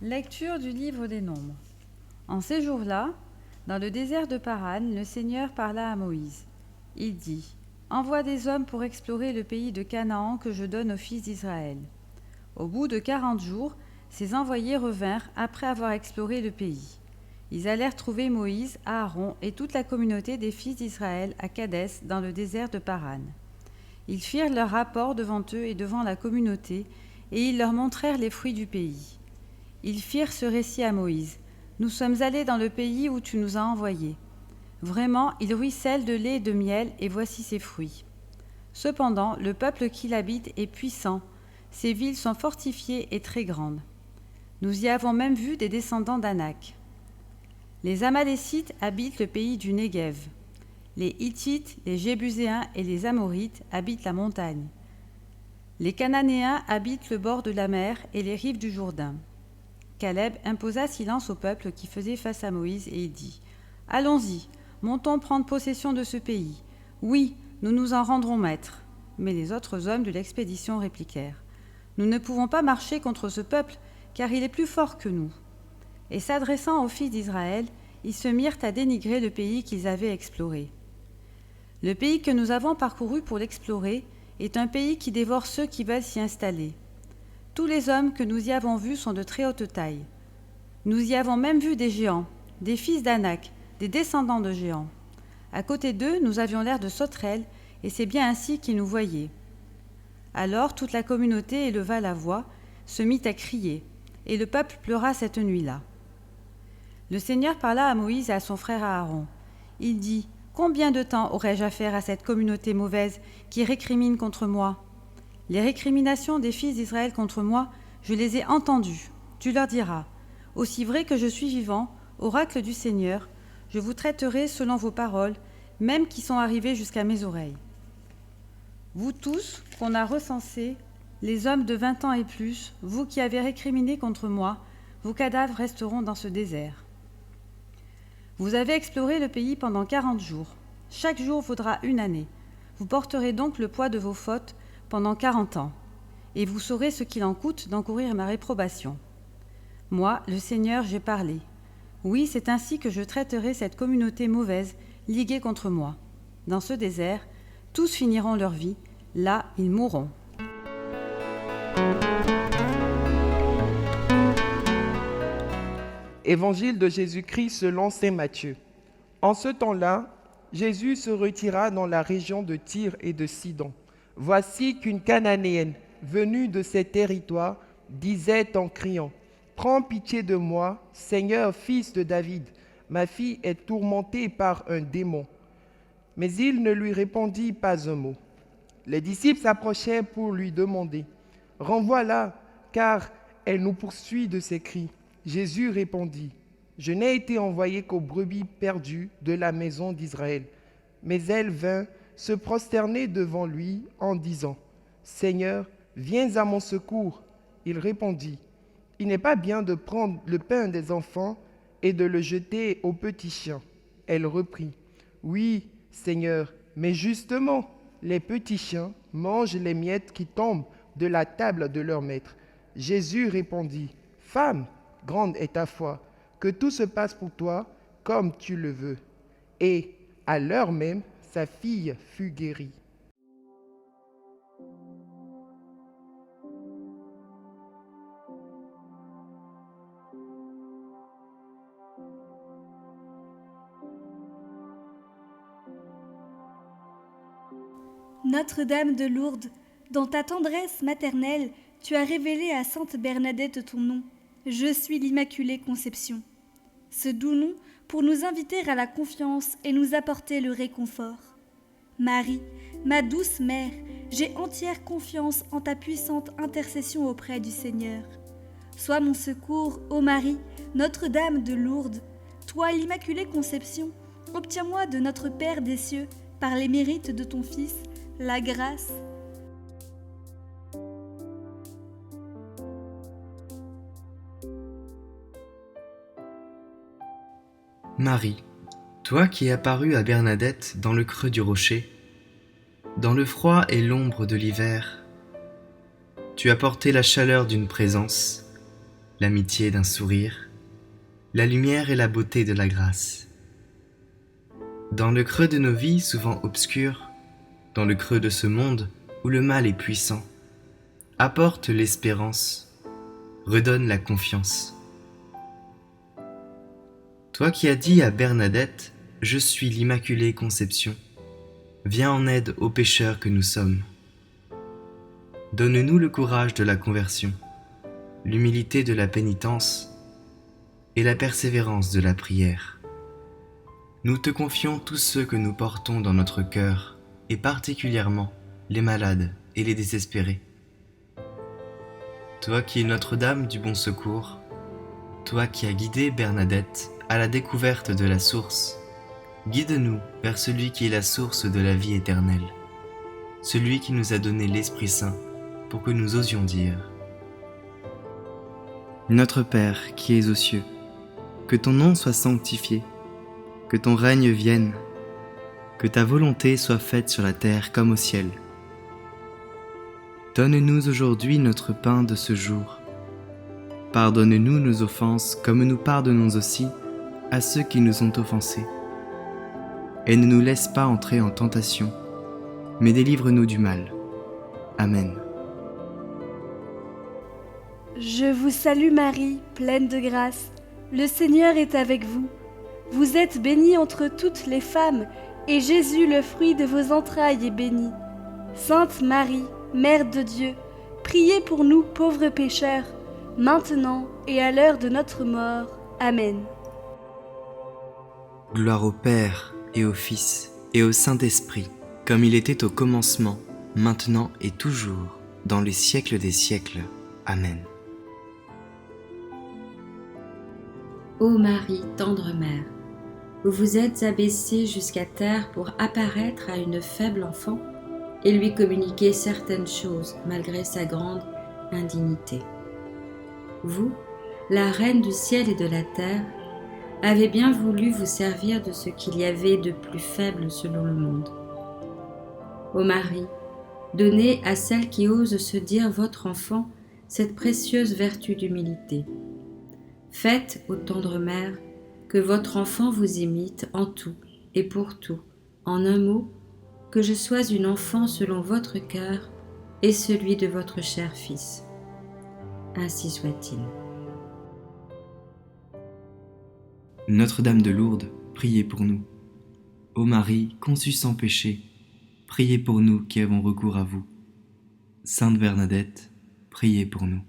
Lecture du livre des Nombres. En ces jours-là, dans le désert de Paran, le Seigneur parla à Moïse. Il dit : Envoie des hommes pour explorer le pays de Canaan que je donne aux fils d'Israël. Au bout de 40 jours, ces envoyés revinrent après avoir exploré le pays. Ils allèrent trouver Moïse, Aaron et toute la communauté des fils d'Israël à Kadès, dans le désert de Paran. Ils firent leur rapport devant eux et devant la communauté, et ils leur montrèrent les fruits du pays. Ils firent ce récit à Moïse. Nous sommes allés dans le pays où tu nous as envoyés. Vraiment, il ruisselle de lait et de miel, et voici ses fruits. Cependant, le peuple qui l'habite est puissant. Ses villes sont fortifiées et très grandes. Nous y avons même vu des descendants d'Anak. Les Amalécites habitent le pays du Néguev. Les Hittites, les Jébuséens et les Amorites habitent la montagne. Les Cananéens habitent le bord de la mer et les rives du Jourdain. Caleb imposa silence au peuple qui faisait face à Moïse et il dit : Allons-y, montons prendre possession de ce pays. Oui, nous nous en rendrons maîtres. Mais les autres hommes de l'expédition répliquèrent : Nous ne pouvons pas marcher contre ce peuple, car il est plus fort que nous. Et s'adressant aux fils d'Israël, ils se mirent à dénigrer le pays qu'ils avaient exploré. Le pays que nous avons parcouru pour l'explorer est un pays qui dévore ceux qui veulent s'y installer. Tous les hommes que nous y avons vus sont de très haute taille. Nous y avons même vu des géants, des fils d'Anak, des descendants de géants. À côté d'eux, nous avions l'air de sauterelles, et c'est bien ainsi qu'ils nous voyaient. Alors toute la communauté éleva la voix, se mit à crier, et le peuple pleura cette nuit-là. Le Seigneur parla à Moïse et à son frère Aaron. Il dit : Combien de temps aurai-je à faire à cette communauté mauvaise qui récrimine contre moi ? Les récriminations des fils d'Israël contre moi, je les ai entendues. Tu leur diras : Aussi vrai que je suis vivant, oracle du Seigneur, je vous traiterai selon vos paroles, même qui sont arrivées jusqu'à mes oreilles. Vous tous, qu'on a recensés, les hommes de 20 ans et plus, vous qui avez récriminé contre moi, vos cadavres resteront dans ce désert. Vous avez exploré le pays pendant 40 jours. Chaque jour vaudra une année. Vous porterez donc le poids de vos fautes pendant 40 ans, et vous saurez ce qu'il en coûte d'encourir ma réprobation. Moi, le Seigneur, j'ai parlé. Oui, c'est ainsi que je traiterai cette communauté mauvaise, liguée contre moi. Dans ce désert, tous finiront leur vie, là ils mourront. Évangile de Jésus-Christ selon saint Matthieu. En ce temps-là, Jésus se retira dans la région de Tyr et de Sidon. Voici qu'une Cananéenne, venue de ces territoires, disait en criant : Prends pitié de moi, Seigneur, fils de David. Ma fille est tourmentée par un démon. Mais il ne lui répondit pas un mot. Les disciples s'approchèrent pour lui demander : Renvoie-la, car elle nous poursuit de ses cris. Jésus répondit : Je n'ai été envoyé qu'aux brebis perdues de la maison d'Israël. Mais elle vint se prosterner devant lui en disant : Seigneur, viens à mon secours. Il répondit : Il n'est pas bien de prendre le pain des enfants et de le jeter aux petits chiens. Elle reprit : Oui, Seigneur, mais justement, les petits chiens mangent les miettes qui tombent de la table de leur maître. Jésus répondit : Femme, grande est ta foi, que tout se passe pour toi comme tu le veux. Et à l'heure même, sa fille fut guérie. Notre-Dame de Lourdes, dans ta tendresse maternelle, tu as révélé à Sainte Bernadette ton nom. Je suis l'Immaculée Conception. Ce doux nom pour nous inviter à la confiance et nous apporter le réconfort. Marie, ma douce mère, j'ai entière confiance en ta puissante intercession auprès du Seigneur. Sois mon secours, ô Marie, Notre-Dame de Lourdes. Toi, l'Immaculée Conception, obtiens-moi de notre Père des cieux, par les mérites de ton Fils, la grâce. Marie, toi qui es apparue à Bernadette dans le creux du rocher, dans le froid et l'ombre de l'hiver, tu as porté la chaleur d'une présence, l'amitié d'un sourire, la lumière et la beauté de la grâce. Dans le creux de nos vies souvent obscures, dans le creux de ce monde où le mal est puissant, apporte l'espérance, redonne la confiance. Toi qui as dit à Bernadette, « Je suis l'Immaculée Conception », viens en aide aux pécheurs que nous sommes. Donne-nous le courage de la conversion, l'humilité de la pénitence et la persévérance de la prière. Nous te confions tous ceux que nous portons dans notre cœur, et particulièrement les malades et les désespérés. Toi qui es Notre-Dame du Bon Secours, toi qui as guidé Bernadette à la découverte de la source, guide-nous vers celui qui est la source de la vie éternelle, celui qui nous a donné l'Esprit Saint pour que nous osions dire : Notre Père qui es aux cieux, que ton nom soit sanctifié, que ton règne vienne, que ta volonté soit faite sur la terre comme au ciel. Donne-nous aujourd'hui notre pain de ce jour. Pardonne-nous nos offenses comme nous pardonnons aussi à ceux qui nous ont offensés. Et ne nous laisse pas entrer en tentation, mais délivre-nous du mal. Amen. Je vous salue Marie, pleine de grâce. Le Seigneur est avec vous. Vous êtes bénie entre toutes les femmes, et Jésus, le fruit de vos entrailles, est béni. Sainte Marie, Mère de Dieu, priez pour nous pauvres pécheurs, maintenant et à l'heure de notre mort. Amen. Gloire au Père, et au Fils, et au Saint-Esprit, comme il était au commencement, maintenant et toujours, dans les siècles des siècles. Amen. Ô Marie, tendre mère, vous vous êtes abaissée jusqu'à terre pour apparaître à une faible enfant et lui communiquer certaines choses malgré sa grande indignité. Vous, la Reine du ciel et de la terre, avez bien voulu vous servir de ce qu'il y avait de plus faible selon le monde. Ô Marie, donnez à celle qui ose se dire votre enfant cette précieuse vertu d'humilité. Faites, ô tendre mère, que votre enfant vous imite en tout et pour tout, en un mot, que je sois une enfant selon votre cœur et celui de votre cher Fils. Ainsi soit-il. Notre-Dame de Lourdes, priez pour nous. Ô Marie, conçue sans péché, priez pour nous qui avons recours à vous. Sainte Bernadette, priez pour nous.